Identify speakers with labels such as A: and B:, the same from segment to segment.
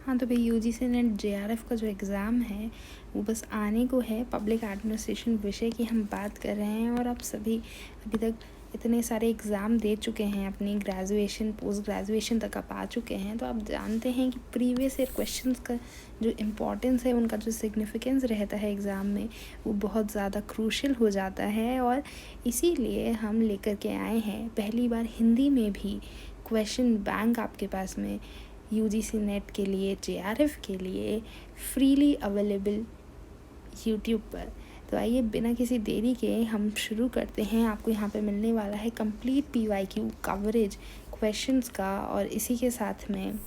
A: हाँ, तो भाई यूजीसी नेट जेआरएफ का जो एग्ज़ाम है वो बस आने को है। पब्लिक एडमिनिस्ट्रेशन विषय की हम बात कर रहे हैं और आप सभी अभी तक इतने सारे एग्ज़ाम दे चुके हैं, अपनी ग्रेजुएशन पोस्ट ग्रेजुएशन तक आप आ चुके हैं, तो आप जानते हैं कि प्रीवियस ईयर क्वेश्चंस का जो इम्पोर्टेंस है, उनका जो सिग्निफिकेंस रहता है एग्ज़ाम में, वो बहुत ज़्यादा क्रूशियल हो जाता है। और इसीलिए हम लेकर के आए हैं पहली बार हिंदी में भी क्वेश्चन बैंक आपके पास में यूजीसी नेट के लिए, जेआरएफ के लिए फ्रीली अवेलेबल यूट्यूब पर। तो आइए बिना किसी देरी के हम शुरू करते हैं। आपको यहाँ पे मिलने वाला है कंप्लीट पीवाईक्यू कवरेज क्वेश्चंस का, और इसी के साथ में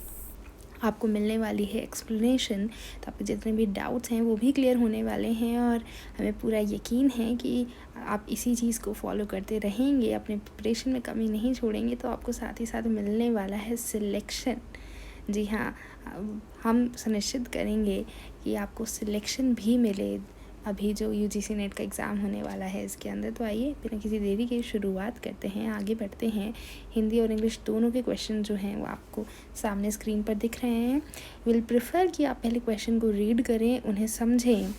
A: आपको मिलने वाली है एक्सप्लेनेशन। तो आपके जितने भी डाउट्स हैं वो भी क्लियर होने वाले हैं, और हमें पूरा यकीन है कि आप इसी चीज़ को फॉलो करते रहेंगे, अपने प्रिपरेशन में कमी नहीं छोड़ेंगे। तो आपको साथ ही साथ मिलने वाला है सिलेक्शन। जी हाँ, हम सुनिश्चित करेंगे कि आपको सिलेक्शन भी मिले अभी जो यूजीसी नेट का एग्ज़ाम होने वाला है इसके अंदर। तो आइए बिना किसी देरी के शुरुआत करते हैं, आगे बढ़ते हैं। हिंदी और इंग्लिश दोनों के क्वेश्चन जो हैं वो आपको सामने स्क्रीन पर दिख रहे हैं। विल प्रेफर कि आप पहले क्वेश्चन को रीड करें, उन्हें समझें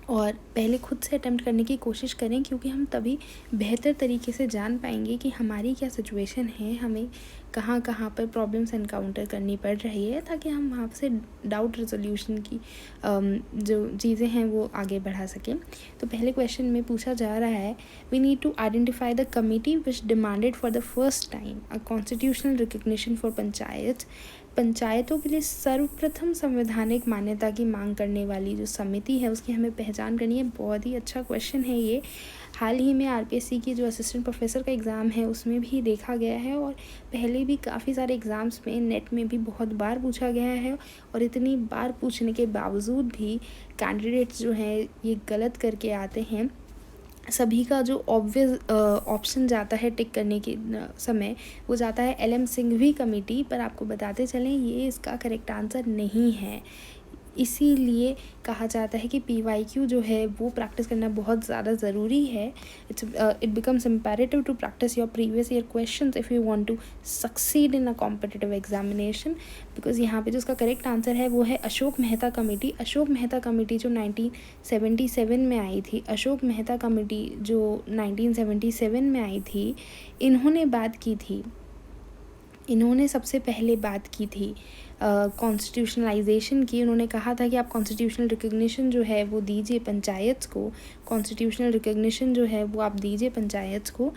A: और पहले खुद से अटेम्प्ट करने की कोशिश करें, क्योंकि हम तभी बेहतर तरीके से जान पाएंगे कि हमारी क्या सिचुएशन है, हमें कहाँ कहाँ पर प्रॉब्लम्स एनकाउंटर करनी पड़ रही है, ताकि हम वहाँ से डाउट रेजोल्यूशन की जो चीज़ें हैं वो आगे बढ़ा सकें। तो पहले क्वेश्चन में पूछा जा रहा है, we need to identify the committee which demanded for the first time a constitutional recognition for पंचायतों के लिए सर्वप्रथम संवैधानिक मान्यता की मांग करने वाली जो समिति है उसकी हमें पहचान करनी है। बहुत ही अच्छा क्वेश्चन है ये। हाल ही में आरपीएससी की जो असिस्टेंट प्रोफेसर का एग्ज़ाम है उसमें भी देखा गया है, और पहले भी काफ़ी सारे एग्ज़ाम्स में नेट में भी बहुत बार पूछा गया है, और इतनी बार पूछने के बावजूद भी कैंडिडेट्स जो हैं ये गलत करके आते हैं। सभी का जो ऑब्वियस ऑप्शन जाता है टिक करने के समय, वो जाता है एलएम सिंघवी कमेटी, पर आपको बताते चलें ये इसका करेक्ट आंसर नहीं है। इसीलिए कहा जाता है कि पीवाईक्यू जो है वो प्रैक्टिस करना बहुत ज़्यादा ज़रूरी है। It becomes imperative to practise your previous year questions if you want to succeed in a competitive examination. Because यहाँ पे जो उसका करेक्ट आंसर है वो है अशोक मेहता कमेटी। अशोक मेहता कमेटी जो 1977 में आई थी, अशोक मेहता कमेटी जो 1977 में आई थी, इन्होंने सबसे पहले बात की थी कॉन्स्टिट्यूशनलाइजेशन की। उन्होंने कहा था कि आप कॉन्स्टिट्यूशनल रिकग्निशन जो है वो दीजिए पंचायत को, कॉन्स्टिट्यूशनल रिकग्निशन जो है वो आप दीजिए पंचायत को।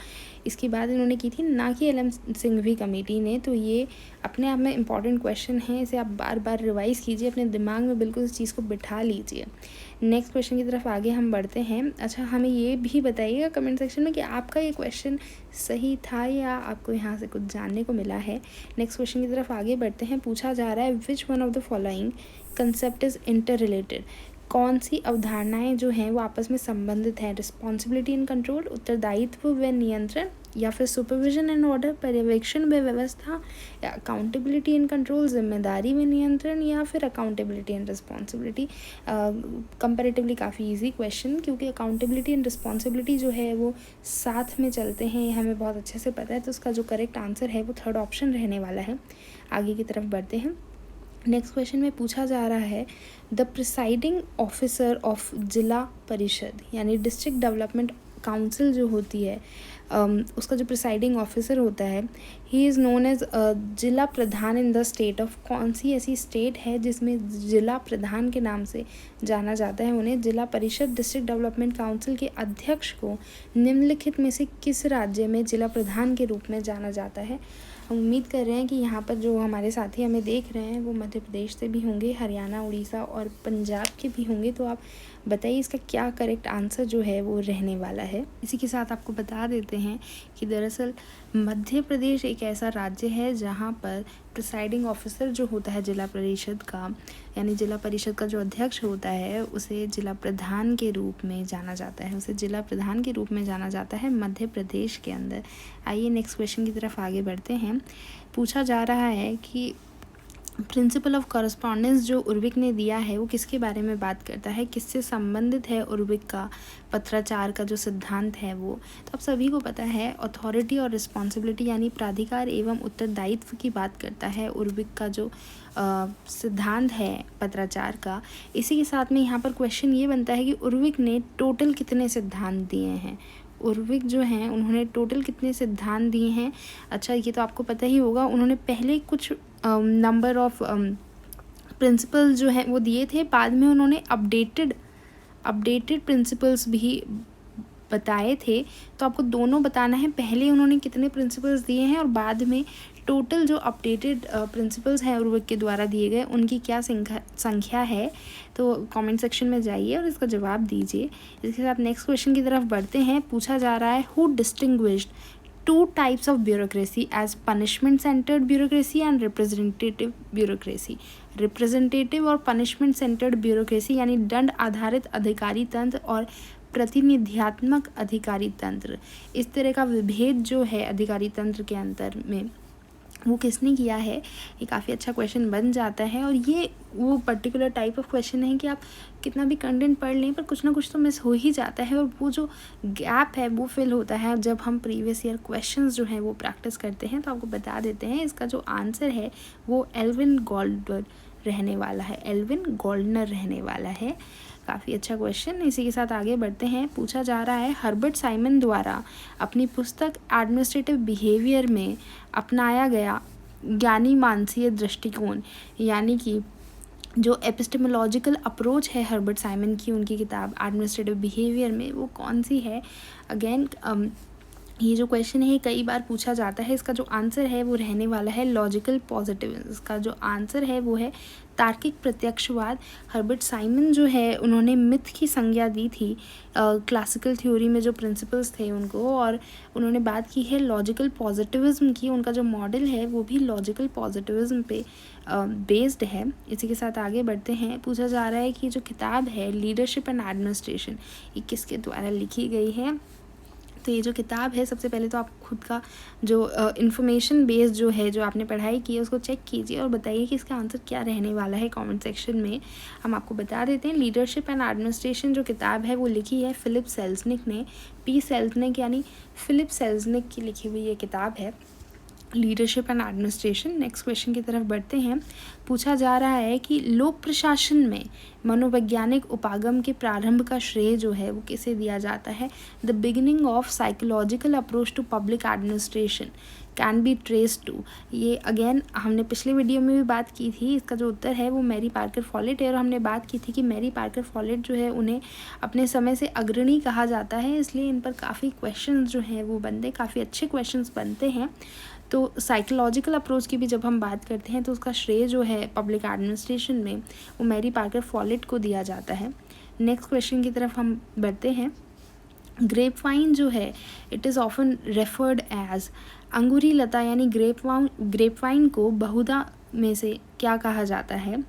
A: इसकी बात इन्होंने की थी, ना कि एलएम सिंघवी कमेटी ने। तो ये अपने आप में इम्पॉर्टेंट क्वेश्चन है, इसे आप बार बार रिवाइज कीजिए, अपने दिमाग में बिल्कुल इस चीज़ को बिठा लीजिए। नेक्स्ट क्वेश्चन की तरफ आगे हम बढ़ते हैं। अच्छा, हमें ये भी बताइएगा कमेंट सेक्शन में कि आपका ये क्वेश्चन सही था या आपको यहाँ से कुछ जानने को मिला है। नेक्स्ट क्वेश्चन की तरफ आगे बढ़ते हैं। पूछा जा रहा है, which one of the following concept is inter related. कौन सी अवधारणाएं जो हैं वो आपस में संबंधित हैं। रिस्पॉन्सिबिलिटी एंड कंट्रोल, उत्तरदायित्व व नियंत्रण, या फिर सुपरविजन एंड ऑर्डर, पर्यवेक्षण व व्यवस्था, या अकाउंटेबिलिटी एंड कंट्रोल, जिम्मेदारी व नियंत्रण, या फिर अकाउंटेबिलिटी एंड रिस्पॉन्सिबिलिटी। कंपैरेटिवली काफ़ी इजी क्वेश्चन, क्योंकि अकाउंटेबिलिटी एंड रिस्पॉन्सिबिलिटी जो है वो साथ में चलते हैं, ये हमें बहुत अच्छे से पता है। तो उसका जो करेक्ट आंसर है वो थर्ड ऑप्शन रहने वाला है। आगे की तरफ बढ़ते हैं। नेक्स्ट क्वेश्चन में पूछा जा रहा है, द प्रिसाइडिंग ऑफिसर ऑफ जिला परिषद यानी डिस्ट्रिक्ट डेवलपमेंट काउंसिल जो होती है, उसका जो प्रिसाइडिंग ऑफिसर होता है, ही इज़ नोन एज जिला प्रधान इन द स्टेट ऑफ। कौन सी ऐसी स्टेट है जिसमें जिला प्रधान के नाम से जाना जाता है उन्हें। जिला परिषद डिस्ट्रिक्ट डेवलपमेंट काउंसिल के अध्यक्ष को निम्नलिखित में से किस राज्य में जिला प्रधान के रूप में जाना जाता है। हम उम्मीद कर रहे हैं कि यहाँ पर जो हमारे साथी हमें देख रहे हैं वो मध्य प्रदेश से भी होंगे, हरियाणा, उड़ीसा और पंजाब के भी होंगे। तो आप बताइए इसका क्या करेक्ट आंसर जो है वो रहने वाला है। इसी के साथ आपको बता देते हैं कि दरअसल मध्य प्रदेश एक ऐसा राज्य है जहाँ पर प्रिसाइडिंग ऑफिसर जो होता है जिला परिषद का, यानी जिला परिषद का जो अध्यक्ष होता है, उसे जिला प्रधान के रूप में जाना जाता है। उसे जिला प्रधान के रूप में जाना जाता है मध्य प्रदेश के अंदर। आइए नेक्स्ट क्वेश्चन की तरफ आगे बढ़ते हैं। पूछा जा रहा है कि प्रिंसिपल ऑफ कॉरस्पॉन्डेंस जो उर्विक ने दिया है वो किसके बारे में बात करता है, किससे संबंधित है उर्विक का पत्राचार का जो सिद्धांत है वो। तो आप सभी को पता है अथॉरिटी और रिस्पॉन्सिबिलिटी यानी प्राधिकार एवं उत्तरदायित्व की बात करता है उर्विक का जो सिद्धांत है पत्राचार का। इसी के साथ में यहाँ पर क्वेश्चन ये बनता है कि उर्विक ने टोटल कितने सिद्धांत दिए हैं। उर्विक जो हैं उन्होंने टोटल कितने सिद्धांत दिए हैं। अच्छा, ये तो आपको पता ही होगा, उन्होंने पहले कुछ नंबर ऑफ प्रिंसिपल्स जो हैं वो दिए थे, बाद में उन्होंने अपडेटेड प्रिंसिपल्स भी बताए थे। तो आपको दोनों बताना है, पहले उन्होंने कितने प्रिंसिपल्स दिए हैं और बाद में टोटल जो अपडेटेड प्रिंसिपल्स हैं उर्विक के द्वारा दिए गए उनकी क्या संख्या है। तो कमेंट सेक्शन में जाइए और इसका जवाब दीजिए। इसके साथ नेक्स्ट क्वेश्चन की तरफ बढ़ते हैं। पूछा जा रहा है who distinguished two types of bureaucracy as punishment centred bureaucracy and representative bureaucracy. Representative और पनिशमेंट सेंटर्ड ब्यूरोक्रेसी यानी दंड आधारित अधिकारी तंत्र और प्रतिनिधियात्मक अधिकारी तंत्र, इस तरह का विभेद जो है अधिकारी तंत्र के अंतर में वो किसने किया है। ये काफ़ी अच्छा क्वेश्चन बन जाता है और ये वो पर्टिकुलर टाइप ऑफ क्वेश्चन है कि आप कितना भी कंटेंट पढ़ लें पर कुछ ना कुछ तो मिस हो ही जाता है और वो जो गैप है वो फिल होता है जब हम प्रीवियस ईयर क्वेश्चंस जो हैं वो प्रैक्टिस करते हैं। तो आपको बता देते हैं इसका जो आंसर है वो एल्विन गोल्डनर रहने वाला है। काफ़ी अच्छा क्वेश्चन। इसी के साथ आगे बढ़ते हैं। पूछा जा रहा है हर्बर्ट साइमन द्वारा अपनी पुस्तक एडमिनिस्ट्रेटिव बिहेवियर में अपनाया गया ज्ञानी मानसीय दृष्टिकोण यानी कि जो एपिस्टेमोलॉजिकल अप्रोच है हर्बर्ट साइमन की, उनकी किताब एडमिनिस्ट्रेटिव बिहेवियर में, वो कौन सी है। अगेन ये जो क्वेश्चन है कई बार पूछा जाता है। इसका जो आंसर है वो रहने वाला है लॉजिकल पॉजिटिविज्म। इसका जो आंसर है वो है तार्किक प्रत्यक्षवाद। हर्बर्ट साइमन जो है उन्होंने मिथ की संज्ञा दी थी क्लासिकल थ्योरी में जो प्रिंसिपल्स थे उनको, और उन्होंने बात की है लॉजिकल पॉजिटिविज्म की। उनका जो मॉडल है वो भी लॉजिकल पॉजिटिविज्म पे बेस्ड है। इसी के साथ आगे बढ़ते हैं। पूछा जा रहा है कि जो किताब है लीडरशिप एंड एडमिनिस्ट्रेशन ये किसके द्वारा लिखी गई है। तो ये जो किताब है सबसे पहले तो आप खुद का जो इन्फॉर्मेशन बेस्ड जो है जो आपने पढ़ाई की है उसको चेक कीजिए और बताइए कि इसका आंसर क्या रहने वाला है। कमेंट सेक्शन में हम आपको बता देते हैं। लीडरशिप एंड एडमिनिस्ट्रेशन जो किताब है वो लिखी है फिलिप सेल्जनिक ने। पी सेल्जनिक यानी फिलिप सेल्जनिक की लिखी हुई ये किताब है leadership and administration. Next question की तरफ बढ़ते हैं। पूछा जा रहा है कि लोक प्रशासन में मनोवैज्ञानिक उपागम के प्रारंभ का श्रेय जो है वो किसे दिया जाता है। The beginning of psychological approach to public administration can be trace to. ये अगेन हमने पिछले वीडियो में भी बात की थी। इसका जो उत्तर है वो मैरी पार्कर फॉलेट है और हमने बात की थी कि मैरी पार्कर फॉलेट जो है उन्हें अपने समय से अग्रणी कहा जाता है, इसलिए इन पर काफ़ी क्वेश्चंस जो हैं वो बनते, काफ़ी अच्छे क्वेश्चंस बनते हैं। तो साइकोलॉजिकल अप्रोच की भी जब हम बात करते हैं तो उसका श्रेय जो है पब्लिक एडमिनिस्ट्रेशन में वो मैरी पार्कर फॉलेट को दिया जाता है। नेक्स्ट क्वेश्चन की तरफ हम बढ़ते हैं। ग्रेपवाइन जो है it is often referred as, अंगूरी लता यानी ग्रेपवाइन को बहुधा में से क्या कहा जाता है,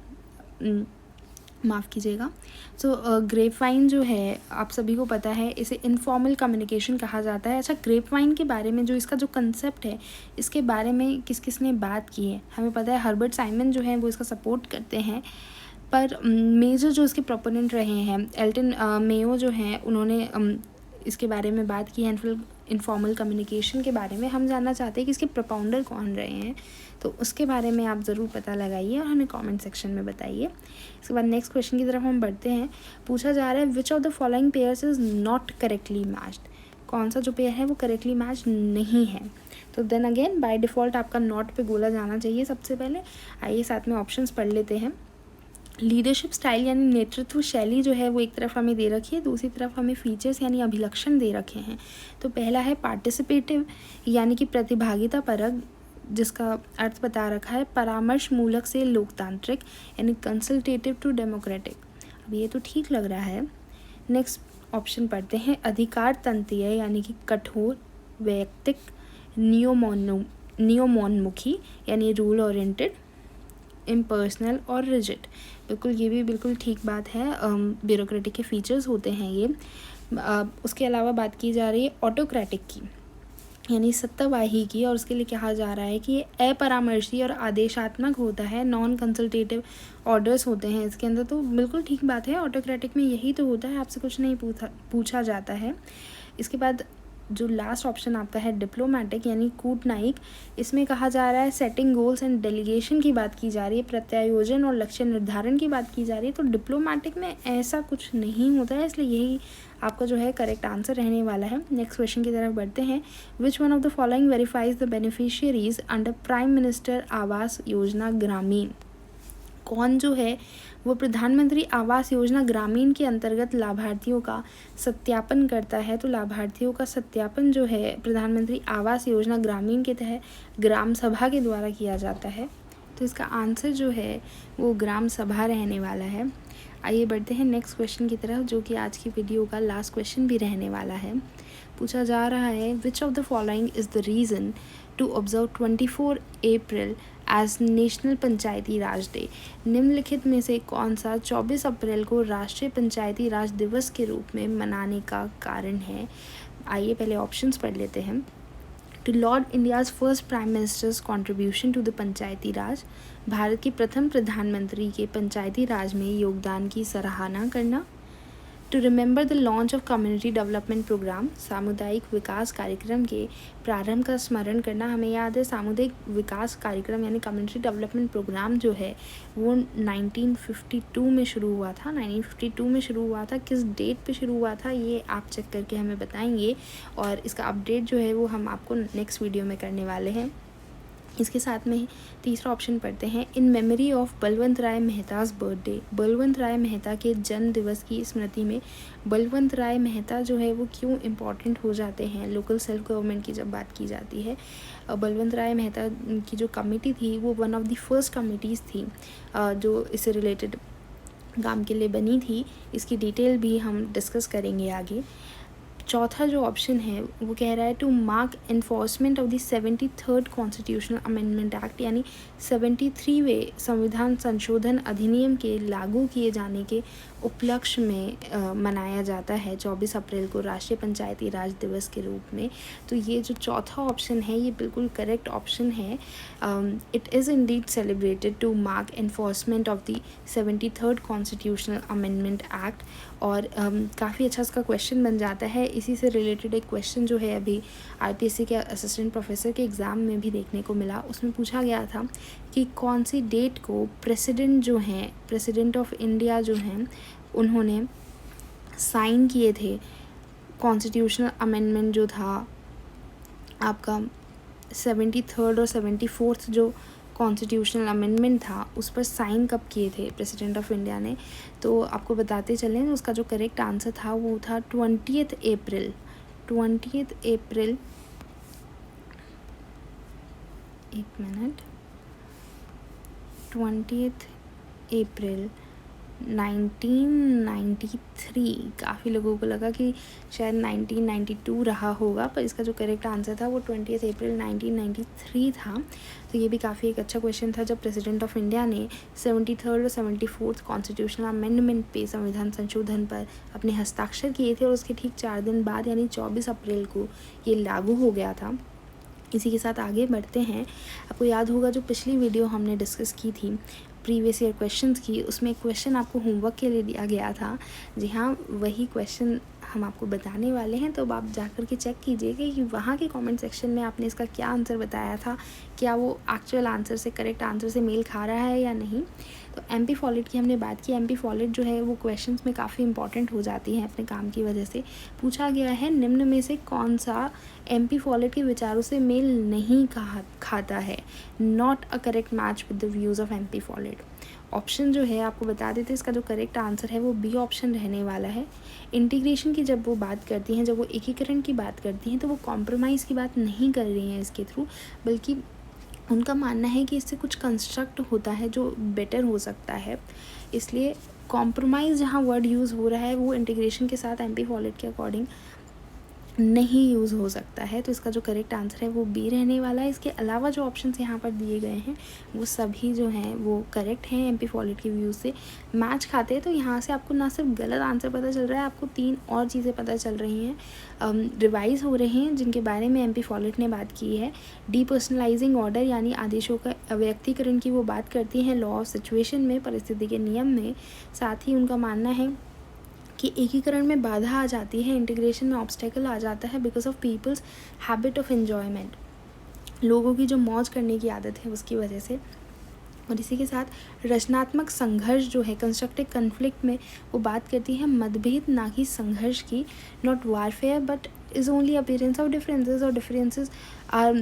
A: माफ़ कीजिएगा। सो ग्रेपवाइन जो है आप सभी को पता है इसे इनफॉर्मल कम्युनिकेशन कहा जाता है। अच्छा, ग्रेपवाइन के बारे में जो इसका जो कंसेप्ट है इसके बारे में किस किस ने बात की है हमें पता है। हर्बर्ट साइमन जो है वो इसका सपोर्ट करते हैं, पर मेजर जो इसके प्रोपोनेंट रहे हैं एल्टन मेयो जो हैं उन्होंने इसके बारे में बात की है इनफॉर्मल कम्युनिकेशन के बारे में। हम जानना चाहते हैं कि इसके प्रोपाउंडर कौन रहे हैं, तो उसके बारे में आप ज़रूर पता लगाइए और हमें कमेंट सेक्शन में बताइए। इसके बाद नेक्स्ट क्वेश्चन की तरफ हम बढ़ते हैं। पूछा जा रहा है which of the following pairs is not correctly matched. कौन सा जो पेयर है वो करेक्टली मैच नहीं है। तो देन अगेन बाय डिफ़ॉल्ट आपका नॉट पे गोला जाना चाहिए सबसे पहले। आइए साथ में ऑप्शंस पढ़ लेते हैं। लीडरशिप स्टाइल यानी नेतृत्व शैली जो है वो एक तरफ हमें दे रखी है, दूसरी तरफ हमें फीचर्स यानी अभिलक्षण दे रखे हैं। तो पहला है पार्टिसिपेटिव यानी कि प्रतिभागिता परक, जिसका अर्थ बता रखा है परामर्श मूलक से लोकतांत्रिक यानी कंसल्टेटिव टू डेमोक्रेटिक। अब ये तो ठीक लग रहा है। नेक्स्ट ऑप्शन पढ़ते हैं। अधिकार तंत्रीय यानी कि कठोर, वैयक्तिक, नियमोन्मुखी यानी रूल ओरिएंटेड, इम्पर्सनल और रिजिड। बिल्कुल, ये भी बिल्कुल ठीक बात है। ब्यूरोक्रेटिक के फीचर्स होते हैं ये। उसके अलावा बात की जा रही है ऑटोक्रेटिक की। यानी सत्तावाही की, और उसके लिए कहा जा रहा है कि ये अपरामर्शी और आदेशात्मक होता है, नॉन कंसल्टेटिव ऑर्डर्स होते हैं इसके अंदर। तो बिल्कुल ठीक बात है, ऑटोक्रेटिक में यही तो होता है, आपसे कुछ नहीं पूछा जाता है। इसके बाद जो लास्ट ऑप्शन आपका है डिप्लोमेटिक यानी कूटनायिक, इसमें कहा जा रहा है सेटिंग गोल्स एंड डेलीगेशन की बात की जा रही है, प्रत्यायोजन और लक्ष्य निर्धारण की बात की जा रही है। तो डिप्लोमेटिक में ऐसा कुछ नहीं होता है, इसलिए यही आपका जो है करेक्ट आंसर रहने वाला है। नेक्स्ट क्वेश्चन की तरफ बढ़ते हैं। Which one of the following verifies the beneficiaries under prime minister Awas Yojana ग्रामीण? कौन जो है वो प्रधानमंत्री आवास योजना ग्रामीण के अंतर्गत लाभार्थियों का सत्यापन करता है? तो लाभार्थियों का सत्यापन जो है प्रधानमंत्री आवास योजना ग्रामीण के तहत ग्राम सभा के द्वारा किया जाता है। तो इसका आंसर जो है वो ग्राम सभा रहने वाला है। आइए बढ़ते हैं नेक्स्ट क्वेश्चन की तरफ, जो कि आज की वीडियो का लास्ट क्वेश्चन भी रहने वाला है। पूछा जा रहा है which of the following is the reason to observe 24 April as national Panchayati Raj day? निम्नलिखित में से कौन सा 24 अप्रैल को राष्ट्रीय पंचायती राज दिवस के रूप में मनाने का कारण है? आइए पहले ऑप्शंस पढ़ लेते हैं। To laud India's first prime minister's contribution to the Panchayati Raj, Bharat के प्रथम प्रधानमंत्री के पंचायती राज में योगदान की सराहना करना। To remember the launch of community development programme, सामुदायिक विकास कार्यक्रम के प्रारंभ का स्मरण करना। हमें याद है सामुदायिक विकास कार्यक्रम यानी कम्युनिटी डेवलपमेंट प्रोग्राम जो है वो 1952 में शुरू हुआ था। 1952 में शुरू हुआ था, किस डेट पे शुरू हुआ था ये आप चेक करके हमें बताएंगे, और इसका अपडेट जो है वो हम आपको नेक्स्ट वीडियो में करने वाले हैं। इसके साथ में तीसरा ऑप्शन पढ़ते हैं। In memory of Balwant Rai Mehta's birthday, Balwant Rai Mehta के जन्म दिवस की स्मृति में बलवंत राय मेहता जो है वो क्यों इम्पॉर्टेंट हो जाते हैं लोकल सेल्फ गवर्नमेंट की जब बात की जाती है? बलवंत राय मेहता की जो कमेटी थी वो one of the first committees थी जो इससे रिलेटेड काम के लिए बनी थी। इसकी डिटेल भी हम डिस्कस करेंगे आगे। चौथा जो ऑप्शन है वो कह रहा है to mark enforcement of the 73rd constitutional amendment act, यानी 73वें संविधान संशोधन अधिनियम के लागू किए जाने के उपलक्ष्य में मनाया जाता है 24 अप्रैल को राष्ट्रीय पंचायती राज दिवस के रूप में। तो ये जो चौथा ऑप्शन है ये बिल्कुल करेक्ट ऑप्शन है। It is indeed celebrated to mark enforcement of the 73rd constitutional amendment act. और काफ़ी अच्छा इसका क्वेश्चन बन जाता है। इसी से रिलेटेड एक क्वेश्चन जो है अभी आईपीएससी के असिस्टेंट प्रोफेसर के एग्ज़ाम में भी देखने को मिला। उसमें पूछा गया था कि कौन सी डेट को प्रेसिडेंट जो हैं, प्रेसिडेंट ऑफ इंडिया जो हैं, उन्होंने साइन किए थे कॉन्स्टिट्यूशनल अमेंडमेंट जो था आपका 73rd और 74th जो कॉन्स्टिट्यूशनल अमेंडमेंट था उस पर साइन कब किए थे प्रेसिडेंट ऑफ इंडिया ने? तो आपको बताते चलें उसका जो करेक्ट आंसर था वो था 20 अप्रैल। 20 अप्रैल, एक मिनट, 20 अप्रैल 1993। काफ़ी लोगों को लगा कि शायद 1992 रहा होगा, पर इसका जो करेक्ट आंसर था वो 20 अप्रैल 1993 था। तो ये भी काफ़ी एक अच्छा क्वेश्चन था जब प्रेसिडेंट ऑफ इंडिया ने 73rd और 74th कॉन्स्टिट्यूशनल अमेंडमेंट पे, संविधान संशोधन पर अपने हस्ताक्षर किए थे, और उसके ठीक 4 दिन बाद यानी 24 अप्रैल को ये लागू हो गया था। इसी के साथ आगे बढ़ते हैं। आपको याद होगा जो पिछली वीडियो हमने डिस्कस की थी प्रीवियस ईयर क्वेश्चंस की, उसमें एक क्वेश्चन आपको होमवर्क के लिए दिया गया था। जी हाँ, वही क्वेश्चन हम आपको बताने वाले हैं। तो अब आप जाकर के चेक कीजिएगा कि वहाँ के कमेंट सेक्शन में आपने इसका क्या आंसर बताया था, क्या वो एक्चुअल आंसर से, करेक्ट आंसर से मेल खा रहा है या नहीं। तो एमपी फॉलिट की हमने बात की। एमपी फॉलिट जो है वो क्वेश्चंस में काफ़ी इंपॉर्टेंट हो जाती है अपने काम की वजह से। पूछा गया है निम्न में से कौन सा एमपी फॉलिट के विचारों से मेल नहीं खाता है? Not a correct match with the views of MP Follett. Option जो है आपको बता देते, इसका जो करेक्ट आंसर है वो बी ऑप्शन रहने वाला है। इंटीग्रेशन की जब वो बात करती हैं, जब वो एकीकरण की बात करती हैं, तो वो कॉम्प्रोमाइज़ की बात नहीं कर रही हैं इसके थ्रू, बल्कि उनका मानना है कि इससे कुछ कंस्ट्रक्ट होता है जो बेटर हो सकता है। इसलिए कॉम्प्रोमाइज़ जहाँ वर्ड यूज़ हो रहा है वो इंटीग्रेशन के साथ एमपी फॉलिट के अकॉर्डिंग नहीं यूज़ हो सकता है। तो इसका जो करेक्ट आंसर है वो बी रहने वाला है। इसके अलावा जो ऑप्शंस यहाँ पर दिए गए हैं वो सभी जो हैं वो करेक्ट हैं, एमपी फॉलिट के व्यू से मैच खाते हैं। तो यहाँ से आपको ना सिर्फ गलत आंसर पता चल रहा है, आपको 3 और चीज़ें पता चल रही हैं, रिवाइज़ हो रहे हैं, जिनके बारे में एमपी फॉलिट ने बात की है। डीपर्सनलाइजिंग ऑर्डर यानी आदेशों का अव्यक्तीकरण की वो बात करती हैं लॉ ऑफ सिचुएशन में, परिस्थिति के नियम में। साथ ही उनका मानना है कि एकीकरण में बाधा आ जाती है, इंटीग्रेशन में ऑब्स्टेकल आ जाता है because of people's habit of enjoyment, लोगों की जो मौज करने की आदत है उसकी वजह से। और इसी के साथ रचनात्मक संघर्ष जो है, कंस्ट्रक्टिव कन्फ्लिक्ट में वो बात करती है मतभेद ना कि संघर्ष की, not warfare but is only appearance of differences, और डिफरेंसेस आर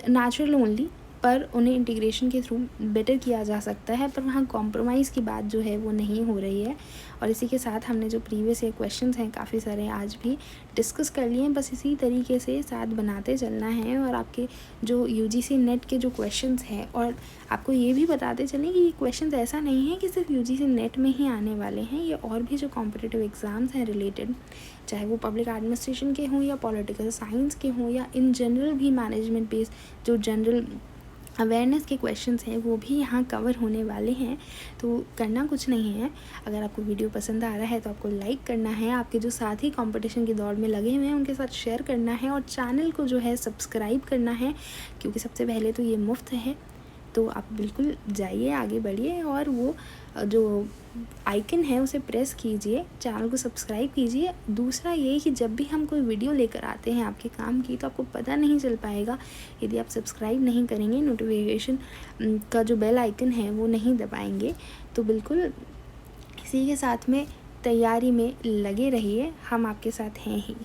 A: नेचुरल ओनली, पर उन्हें इंटीग्रेशन के थ्रू बेटर किया जा सकता है, पर वहाँ कॉम्प्रोमाइज़ की बात जो है वो नहीं हो रही है। और इसी के साथ हमने जो प्रीवियस ईयर क्वेश्चंस हैं काफ़ी सारे आज भी डिस्कस कर लिए हैं, बस इसी तरीके से साथ बनाते चलना है। और आपके जो यूजीसी नेट के जो क्वेश्चंस हैं, और आपको ये भी बताते चलें कि ये क्वेश्चंस ऐसा नहीं है कि सिर्फ यूजीसी नेट में ही आने वाले हैं, ये और भी जो कॉम्पिटिटिव एग्ज़ाम्स हैं रिलेटेड, चाहे वो पब्लिक एडमिनिस्ट्रेशन के हों या पॉलिटिकल साइंस के हों या इन जनरल भी मैनेजमेंट बेस्ड जो जनरल अवेयरनेस के क्वेश्चंस हैं वो भी यहाँ कवर होने वाले हैं। तो करना कुछ नहीं है, अगर आपको वीडियो पसंद आ रहा है तो आपको लाइक करना है, आपके जो साथी कंपटीशन की दौड़ में लगे हुए हैं उनके साथ शेयर करना है, और चैनल को जो है सब्सक्राइब करना है, क्योंकि सबसे पहले तो ये मुफ्त है। तो आप बिल्कुल जाइए, आगे बढ़िए, और वो जो आइकन है उसे प्रेस कीजिए, चैनल को सब्सक्राइब कीजिए। दूसरा ये कि जब भी हम कोई वीडियो लेकर आते हैं आपके काम की, तो आपको पता नहीं चल पाएगा यदि आप सब्सक्राइब नहीं करेंगे, नोटिफिकेशन का जो बेल आइकन है वो नहीं दबाएंगे। तो बिल्कुल इसी के साथ में तैयारी में लगे रहिए, हम आपके साथ हैं ही।